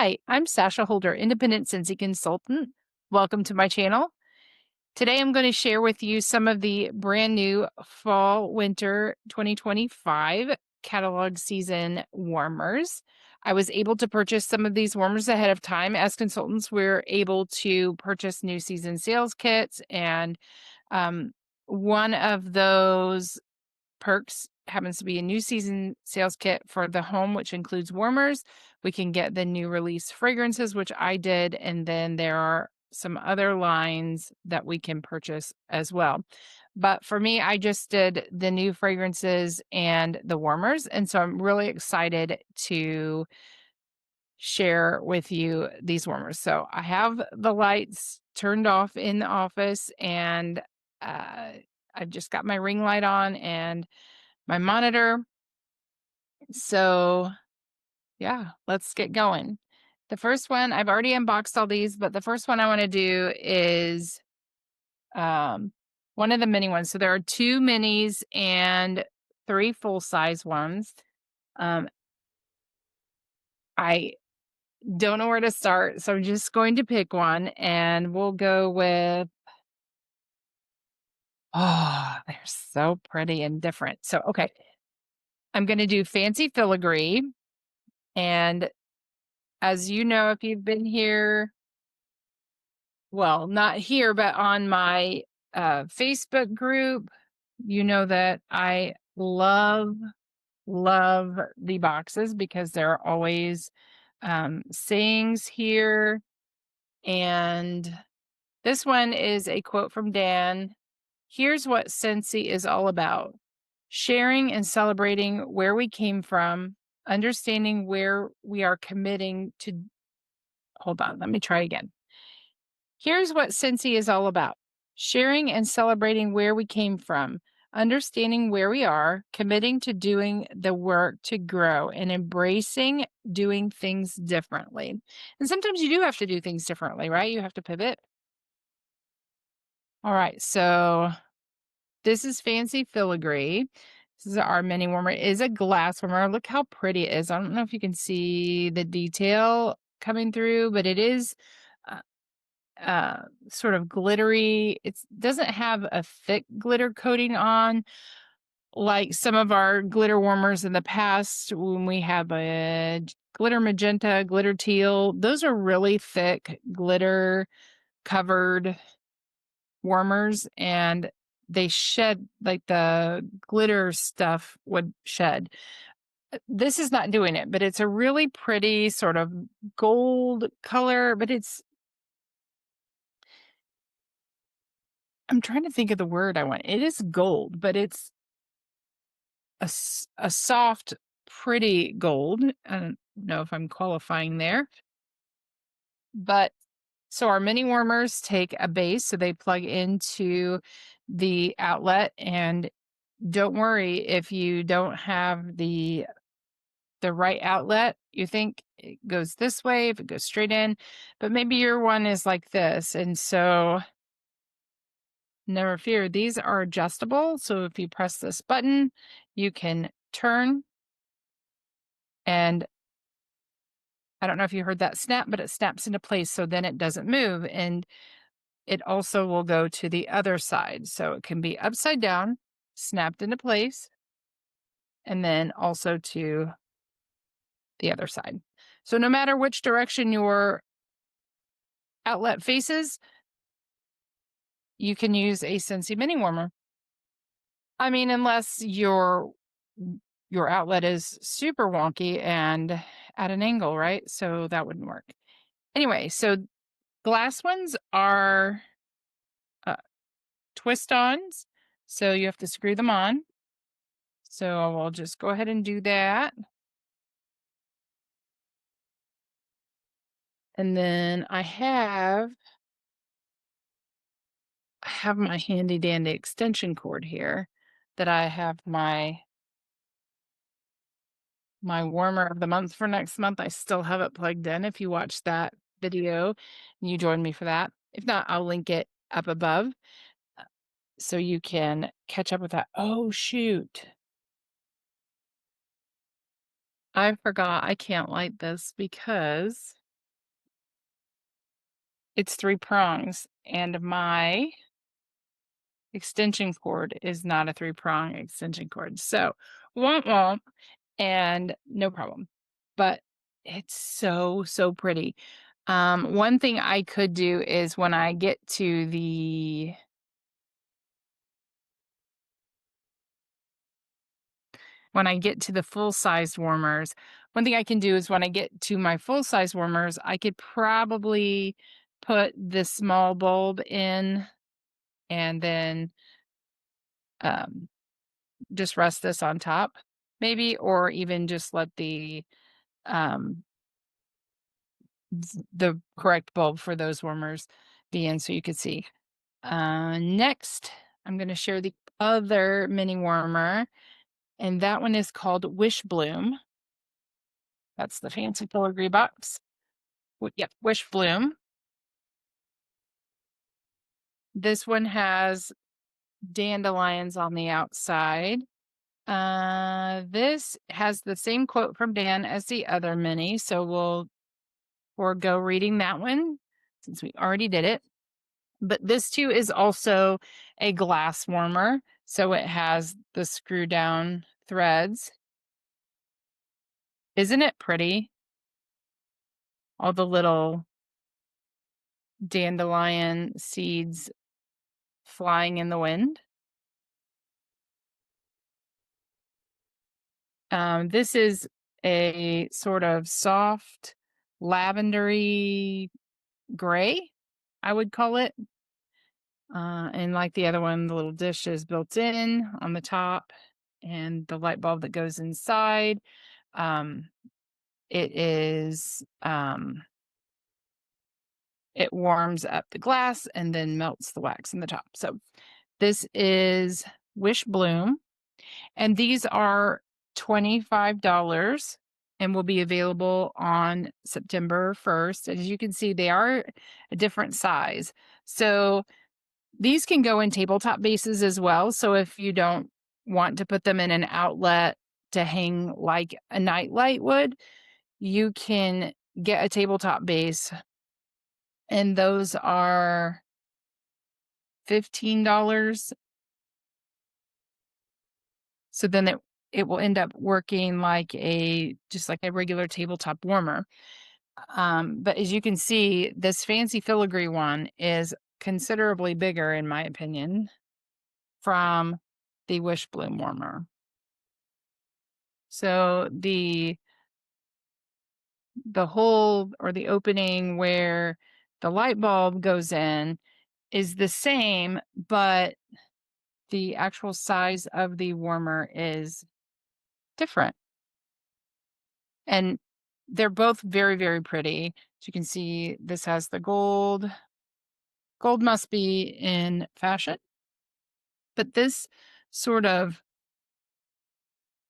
Hi, I'm Sasha Holder, independent Scentsy consultant. Welcome to my channel. Today I'm going to share with you some of the brand new fall winter 2025 catalog season warmers. I was able to purchase some of these warmers ahead of time. As consultants, we're able to purchase new season sales kits, and one of those perks happens to be a new season sales kit for the home, which includes warmers. We can get the new release fragrances, which I did, and then there are some other lines that we can purchase as well. But for me, I just did the new fragrances and the warmers. And so I'm really excited to share with you these warmers. So I have the lights turned off in the office, and I've just got my ring light on and my monitor. So yeah, let's get going. The first one, I've already unboxed all these, but the first one I want to do is one of the mini ones. So there are 2 minis and 3 full-size ones. I don't know where to start, so I'm just going to pick one, and we'll go with, oh, they're so pretty and different. So, okay, I'm going to do Fancy Filigree. And as you know, if you've been here, well, not here, but on my Facebook group, you know that I love the boxes because there are always sayings here. And this one is a quote from Dan. Here's what Scentsy is all about: sharing and celebrating where we came from, understanding where we are committing to. Hold on, let me try again. Here's what Scentsy is all about: sharing and celebrating where we came from, understanding where we are, committing to doing the work to grow, and embracing doing things differently. And sometimes you do have to do things differently, right? You have to pivot. All right, so this is Fancy Filigree. This is our mini warmer. It is a glass warmer. Look how pretty it is. I don't know if you can see the detail coming through, but it is sort of glittery. It doesn't have a thick glitter coating on like some of our glitter warmers in the past when we have a glitter magenta, glitter teal. Those are really thick glitter covered warmers, and they shed, like the glitter stuff would shed. This is not doing it, but it's a really pretty sort of gold color, but I'm trying to think of the word I want. It is gold, but it's a soft, pretty gold. I don't know if I'm qualifying there. But so our mini warmers take a base, so they plug into the outlet. And don't worry if you don't have the right outlet. You think it goes this way, if it goes straight in, but maybe your one is like this. And so never fear, these are adjustable. So if you press this button, you can turn, and I don't know if you heard that snap, but it snaps into place, so then it doesn't move. And it also will go to the other side. So it can be upside down, snapped into place, and then also to the other side. So no matter which direction your outlet faces, you can use a Scentsy mini warmer. I mean, unless your outlet is super wonky and at an angle, right? So that wouldn't work. Anyway, so glass ones are twist-ons, so you have to screw them on. So I'll just go ahead and do that. And then I have my handy dandy extension cord here that I have my warmer of the month for next month. I still have it plugged in. If you watched that video and you joined me for that. If not, I'll link it up above so you can catch up with that. Oh, shoot. I forgot I can't light this because It's 3 prongs, and my extension cord is not a 3-prong extension cord. So, womp womp, and no problem. But it's so, so pretty. One thing I could do is when I get to the full-sized warmers, one thing I can do is when I get to my full-size warmers, I could probably put the small bulb in and then, um, just rest this on top maybe, or even just let um, the correct bulb for those warmers be in so you could see. Next, I'm gonna share the other mini warmer, and that one is called Wish Bloom. That's the fancy filigree box. Yep, Wish Bloom. This one has dandelions on the outside. This has the same quote from Dan as the other mini, so we'll forego reading that one since we already did it. But this too is also a glass warmer, so it has the screw down threads. Isn't it pretty? All the little dandelion seeds flying in the wind. This is a sort of soft lavendery gray, I would call it. And like the other one, the little dish is built in on the top and the light bulb that goes inside. Um, it is, it warms up the glass and then melts the wax in the top. So this is Wish Bloom, and these are $25 and will be available on September 1st. As you can see, they are a different size. So these can go in tabletop bases as well. So if you don't want to put them in an outlet to hang like a nightlight would, you can get a tabletop base, and those are $15. So then it will end up working like just like a regular tabletop warmer. But as you can see, this fancy filigree one is considerably bigger, in my opinion, from the Wish Bloom warmer. So the hole or the opening where the light bulb goes in is the same, but the actual size of the warmer is different. And they're both very, very pretty. As you can see, this has the gold. Gold must be in fashion, but this sort of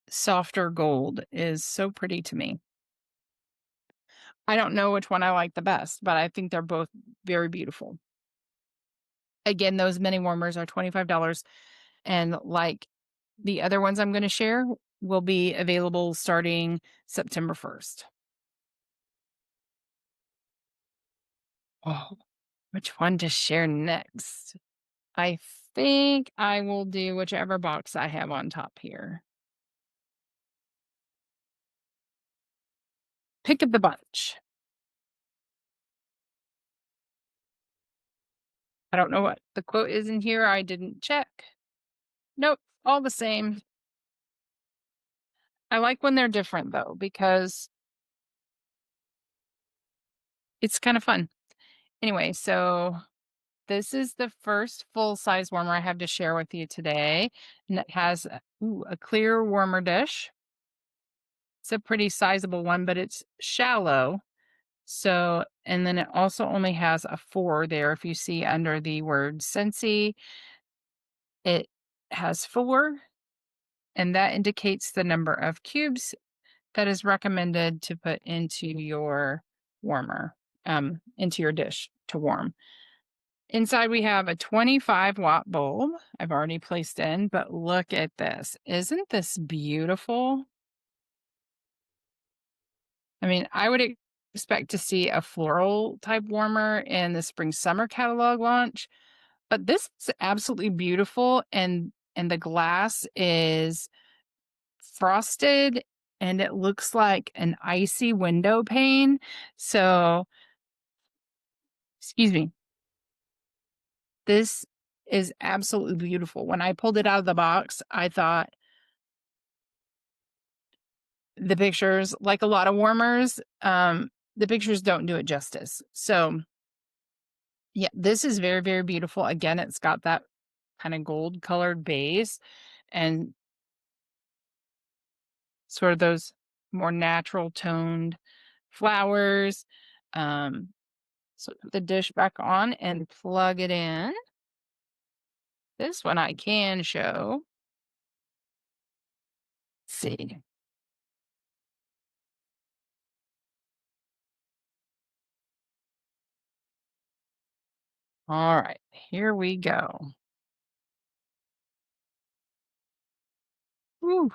softer gold is so pretty to me. I don't know which one I like the best, but I think they're both very beautiful. Again, those mini warmers are $25, and like the other ones I'm going to share will be available starting September 1st. Oh, which one to share next? I think I will do whichever box I have on top here. Pick of the bunch. I don't know what the quote is in here. I didn't check. Nope, all the same. I like when they're different though, because it's kind of fun. Anyway, so this is the first full-size warmer I have to share with you today, and it has a clear warmer dish. It's a pretty sizable one, but it's shallow. So, and then it also only has a 4 there. If you see under the word Scentsy, it has 4, and that indicates the number of cubes that is recommended to put into your warmer, into your dish to warm. Inside we have a 25-watt bulb I've already placed in, but look at this. Isn't this beautiful? I mean, expect to see a floral type warmer in the spring summer catalog launch, but this is absolutely beautiful, and the glass is frosted and it looks like an icy window pane. So, excuse me. This is absolutely beautiful. When I pulled it out of the box, I thought the pictures, like a lot of warmers, the pictures don't do it justice. So, yeah, this is very, very beautiful. Again, it's got that kind of gold colored base and sort of those more natural toned flowers. Um, so put the dish back on and plug it in. This one I can show. Let's see. All right, here we go. Woo,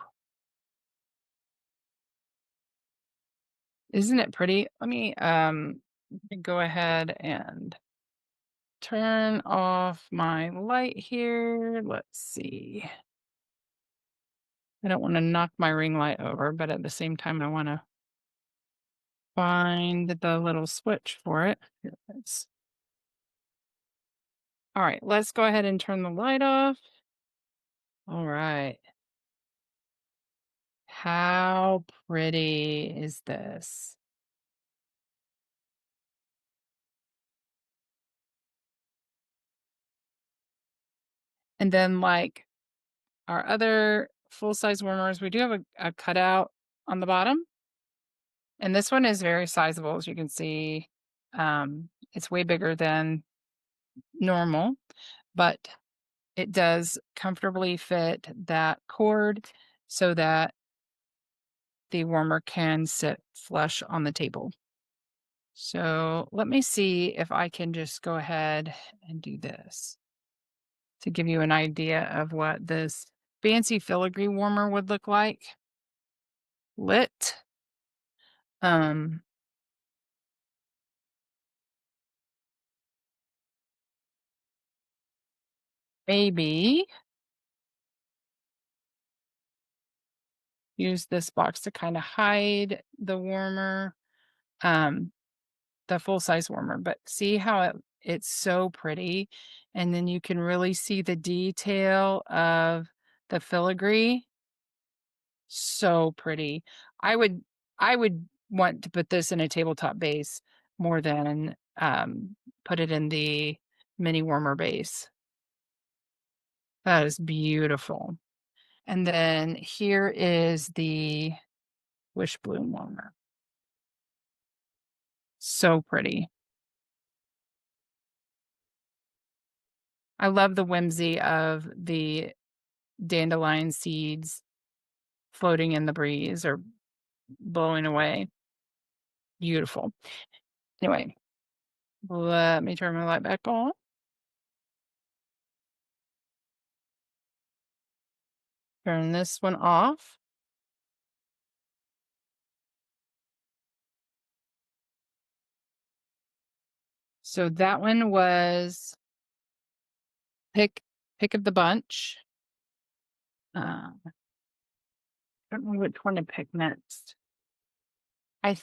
isn't it pretty? Let me go ahead and turn off my light here. Let's see. I don't want to knock my ring light over, but at the same time, I want to find the little switch for it. Here it is. All right, let's go ahead and turn the light off. All right. How pretty is this? And then, like our other full size warmers, we do have a cutout on the bottom. And this one is very sizable, as you can see. It's way bigger than normal, but it does comfortably fit that cord so that the warmer can sit flush on the table. So let me see if I can just go ahead and do this to give you an idea of what this fancy filigree warmer would look like lit. Um, maybe use this box to kind of hide the warmer, um, the full size warmer, but see how it's so pretty. And then you can really see the detail of the filigree. So pretty. I would I would want to put this in a tabletop base more than put it in the mini warmer base. That is beautiful. And then here is the wish bloom warmer. So pretty. I love the whimsy of the dandelion seeds floating in the breeze or blowing away. Beautiful. Anyway, let me turn my light back on. Turn this one off. So that one was pick pick of the bunch. I don't know which one to pick next. I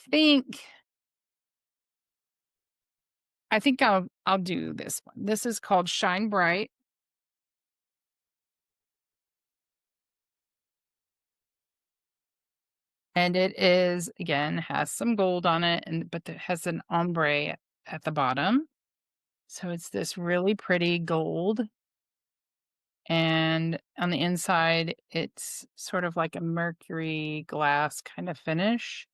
think I'll do this one. This is called Shine Bright, and it is again has some gold on it, and but it has an ombre at the bottom. So it's this really pretty gold, and on the inside it's sort of like a mercury glass kind of finish.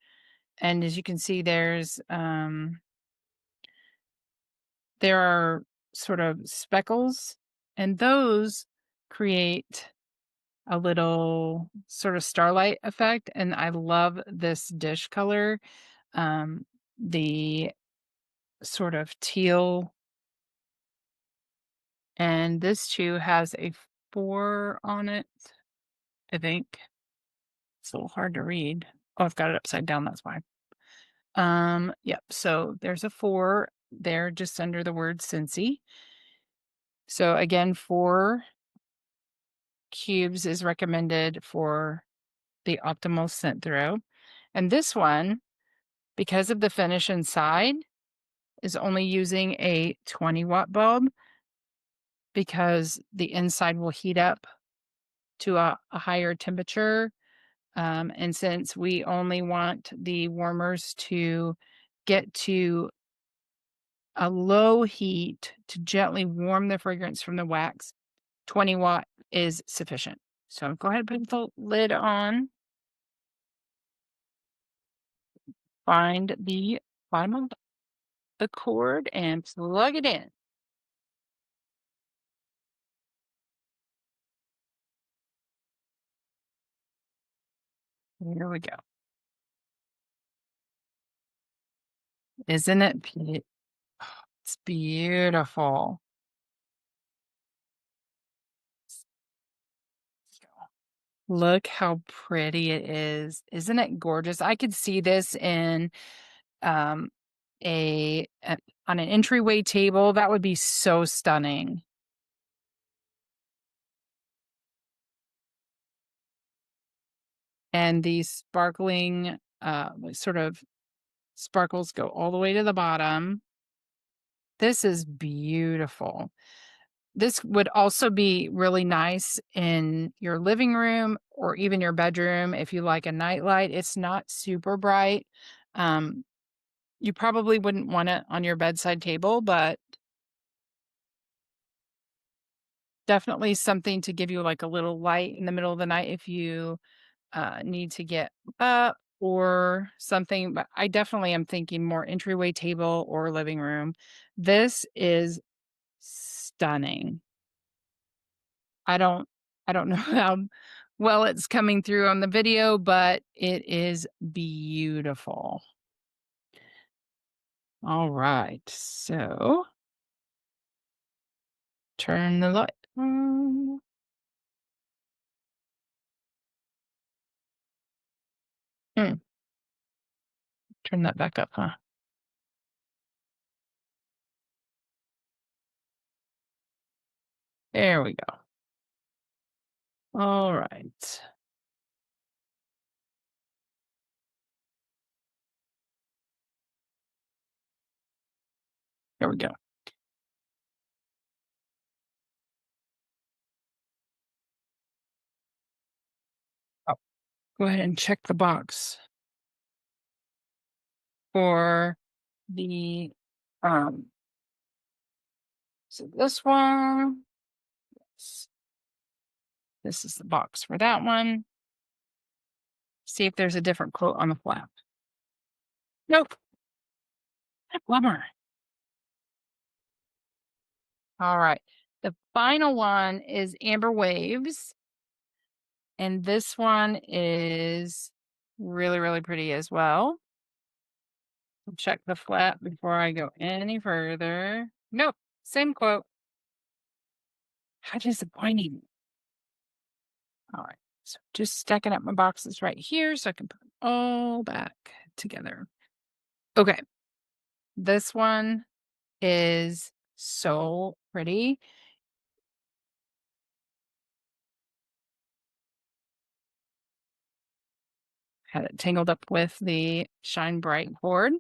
And as you can see, there are sort of speckles, and those create a little sort of starlight effect. And I love this dish color, the sort of teal. And this too has a 4 on it, I think. It's a little hard to read. Oh, I've got it upside down, that's why. Yep. So there's a 4 there just under the word Scentsy. So again, 4 cubes is recommended for the optimal scent throw. And this one, because of the finish inside, is only using a 20-watt bulb because the inside will heat up to a higher temperature. And since we only want the warmers to get to a low heat to gently warm the fragrance from the wax, 20-watt is sufficient. So go ahead and put the lid on, find the bottom of the cord and plug it in. Here we go. Isn't it it's beautiful. Look how pretty it is. Isn't it gorgeous? I could see this in um a on an entryway table. That would be so stunning. And these sparkling sort of sparkles go all the way to the bottom. This is beautiful. This would also be really nice in your living room or even your bedroom if you like a nightlight. It's not super bright. Um, you probably wouldn't want it on your bedside table, but definitely something to give you like a little light in the middle of the night if you need to get up or something. But I definitely am thinking more entryway table or living room. This is stunning. I don't I don't know how well it's coming through on the video, but it is beautiful. All right. So, turn the light on. Hmm, turn that back up, huh? There we go. All right. There we go. Oh, go ahead and check the box for the um so this one. This is the box for that one. See if there's a different quote on the flap. Nope. Bummer. All right. The final one is Amber Waves, and this one is really, really pretty as well. Check the flap before I go any further. Nope, same quote. How disappointing. All right. So just stacking up my boxes right here so I can put them all back together. Okay. This one is so pretty. Had it tangled up with the Shine Bright cord.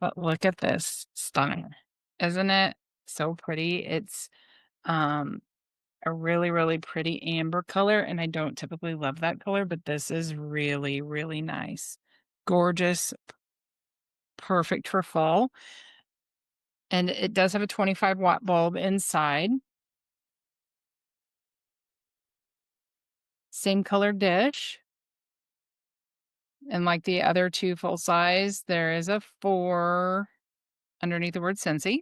But look at this. Stunning. Isn't it so pretty? It's um a really, really pretty amber color, and I don't typically love that color, but this is really, really nice. Gorgeous, perfect for fall. And it does have a 25-watt bulb inside. Same color dish. And like the other two full size, there is a 4 underneath the word Scentsy.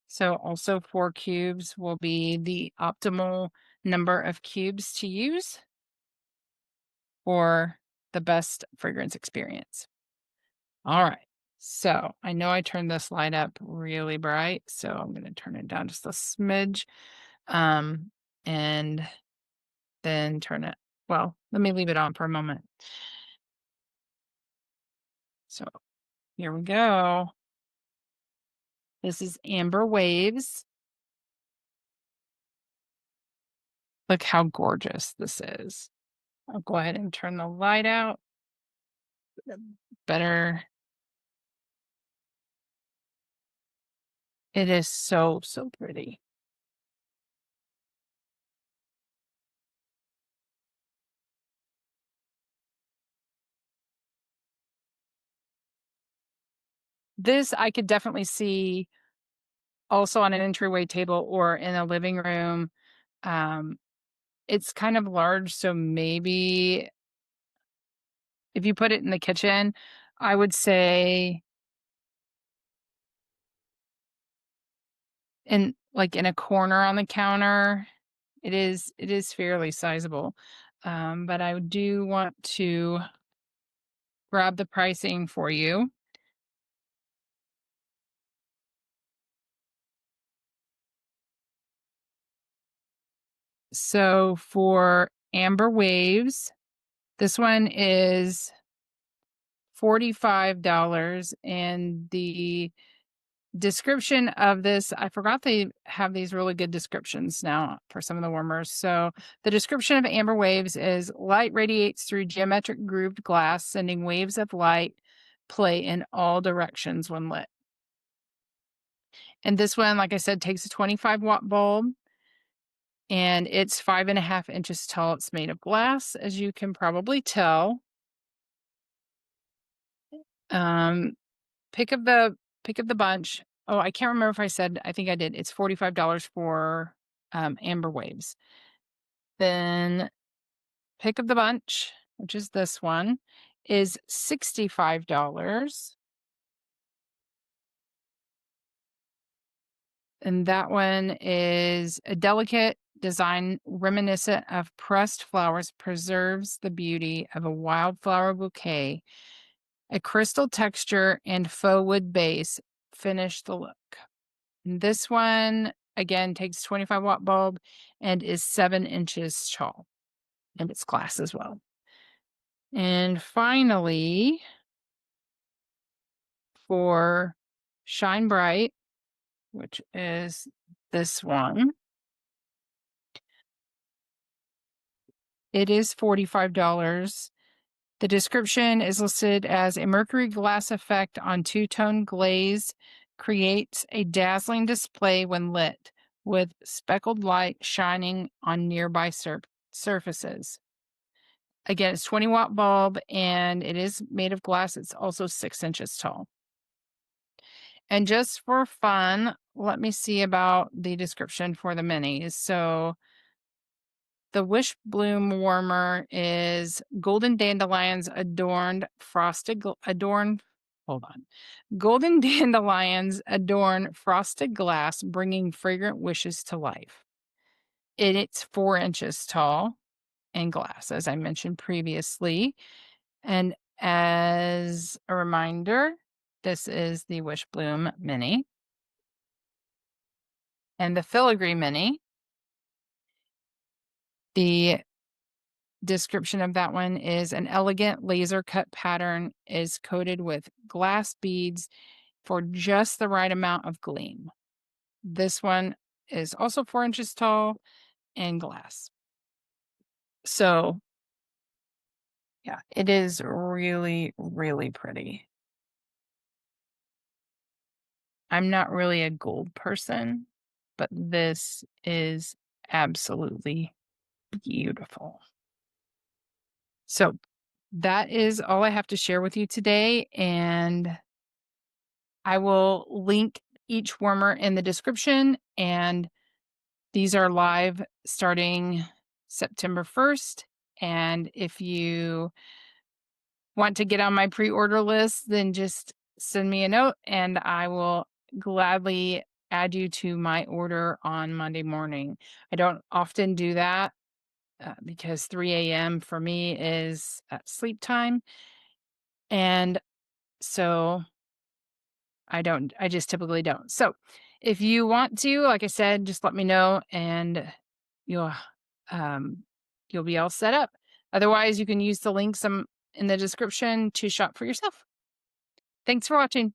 So also 4 cubes will be the optimal number of cubes to use for the best fragrance experience. All right. So I know I turned this light up really bright, so I'm going to turn it down just a smidge. Um, and then turn it, well, let me leave it on for a moment. So here we go. This is Amber Waves. Look how gorgeous this is. I'll go ahead and turn the light out. Better. It is so, so pretty. This I could definitely see also on an entryway table or in a living room. Um, it's kind of large, so maybe if you put it in the kitchen, I would say in a corner on the counter. It is fairly sizable. But I do want to grab the pricing for you. So for Amber Waves, this one is $45, and the description of this, I forgot they have these really good descriptions now for some of the warmers. So the description of Amber Waves is light radiates through geometric grooved glass, sending waves of light play in all directions when lit. And this one, like I said, takes a 25-watt bulb, and it's 5.5 inches tall. It's made of glass, as you can probably tell. Um, pick of the bunch. Oh, I can't remember if I said, I think I did. It's $45 for Amber Waves. Then pick of the bunch, which is this one, is $65. And that one is a delicate design reminiscent of pressed flowers, preserves the beauty of a wildflower bouquet. A crystal texture and faux wood base finish the look. And this one, again, takes 25-watt bulb and is 7 inches tall. And it's glass as well. And finally, for Shine Bright, which is this one, it is $45. The description is listed as a mercury glass effect on two-tone glaze creates a dazzling display when lit, with speckled light shining on nearby surfaces. Again, it's 20-watt bulb, and it is made of glass. It's also 6 inches tall. And just for fun, let me see about the description for the minis. So the Wish Bloom warmer is golden dandelions hold on. Golden dandelions adorn frosted glass, bringing fragrant wishes to life. It's 4 inches tall and glass, as I mentioned previously. And as a reminder, this is the Wish Bloom Mini. And the Filigree Mini, the description of that one is an elegant laser cut pattern is coated with glass beads for just the right amount of gleam. This one is also 4 inches tall and glass. So yeah, it is really, really pretty. I'm not really a gold person, but this is absolutely beautiful. So that is all I have to share with you today. And I will link each warmer in the description. And these are live starting September 1st. And if you want to get on my pre-order list, then just send me a note and I will gladly add you to my order on Monday morning. I don't often do that because 3 a.m. for me is sleep time. And so I just typically don't. So if you want to, like I said, just let me know and you'll, you'll be all set up. Otherwise, you can use the links in the description to shop for yourself. Thanks for watching.